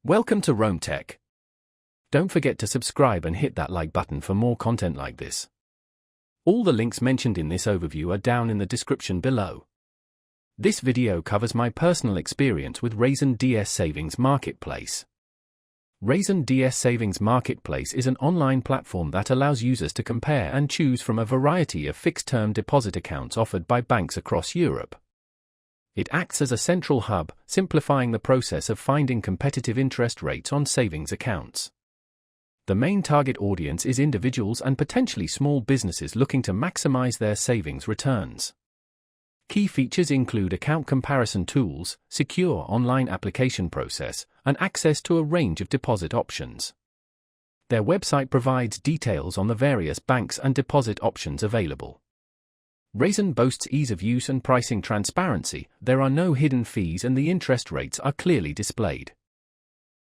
Welcome to Rome Tech. Don't forget to subscribe and hit that like button for more content like this. All the links mentioned in this overview are down in the description below. This video covers my personal experience with Raisin DS Savings Marketplace. Raisin DS Savings Marketplace is an online platform that allows users to compare and choose from a variety of fixed-term deposit accounts offered by banks across Europe. It acts as a central hub, simplifying the process of finding competitive interest rates on savings accounts. The main target audience is individuals and potentially small businesses looking to maximize their savings returns. Key features include account comparison tools, secure online application process, and access to a range of deposit options. Their website provides details on the various banks and deposit options available. Raisin boasts ease of use and pricing transparency. There are no hidden fees and the interest rates are clearly displayed.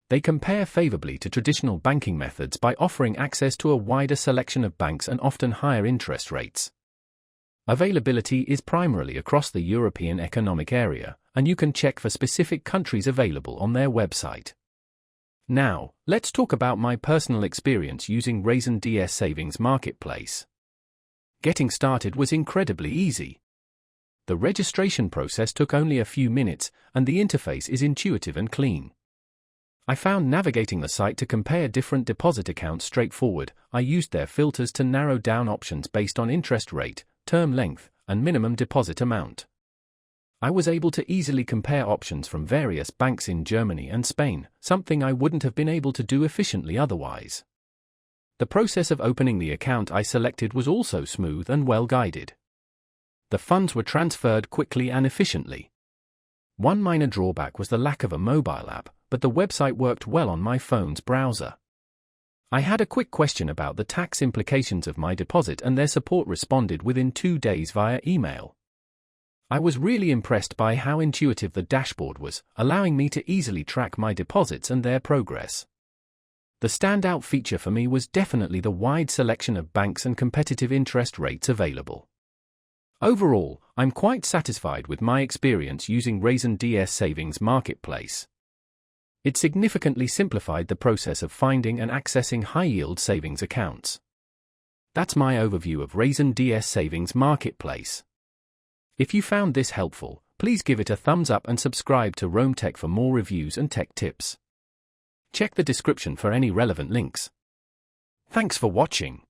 They compare favorably to traditional banking methods by offering access to a wider selection of banks and often higher interest rates. Availability is primarily across the European Economic Area, and you can check for specific countries available on their website. Now, let's talk about my personal experience using Raisin DS Savings Marketplace. Getting started was incredibly easy. The registration process took only a few minutes, and the interface is intuitive and clean. I found navigating the site to compare different deposit accounts straightforward. I used their filters to narrow down options based on interest rate, term length, and minimum deposit amount. I was able to easily compare options from various banks in Germany and Spain, something I wouldn't have been able to do efficiently otherwise. The process of opening the account I selected was also smooth and well-guided. The funds were transferred quickly and efficiently. One minor drawback was the lack of a mobile app, but the website worked well on my phone's browser. I had a quick question about the tax implications of my deposit and their support responded within 2 days via email. I was really impressed by how intuitive the dashboard was, allowing me to easily track my deposits and their progress. The standout feature for me was definitely the wide selection of banks and competitive interest rates available. Overall, I'm quite satisfied with my experience using Raisin DS Savings Marketplace. It significantly simplified the process of finding and accessing high-yield savings accounts. That's my overview of Raisin DS Savings Marketplace. If you found this helpful, please give it a thumbs up and subscribe to Rome Tech for more reviews and tech tips. Check the description for any relevant links. Thanks for watching.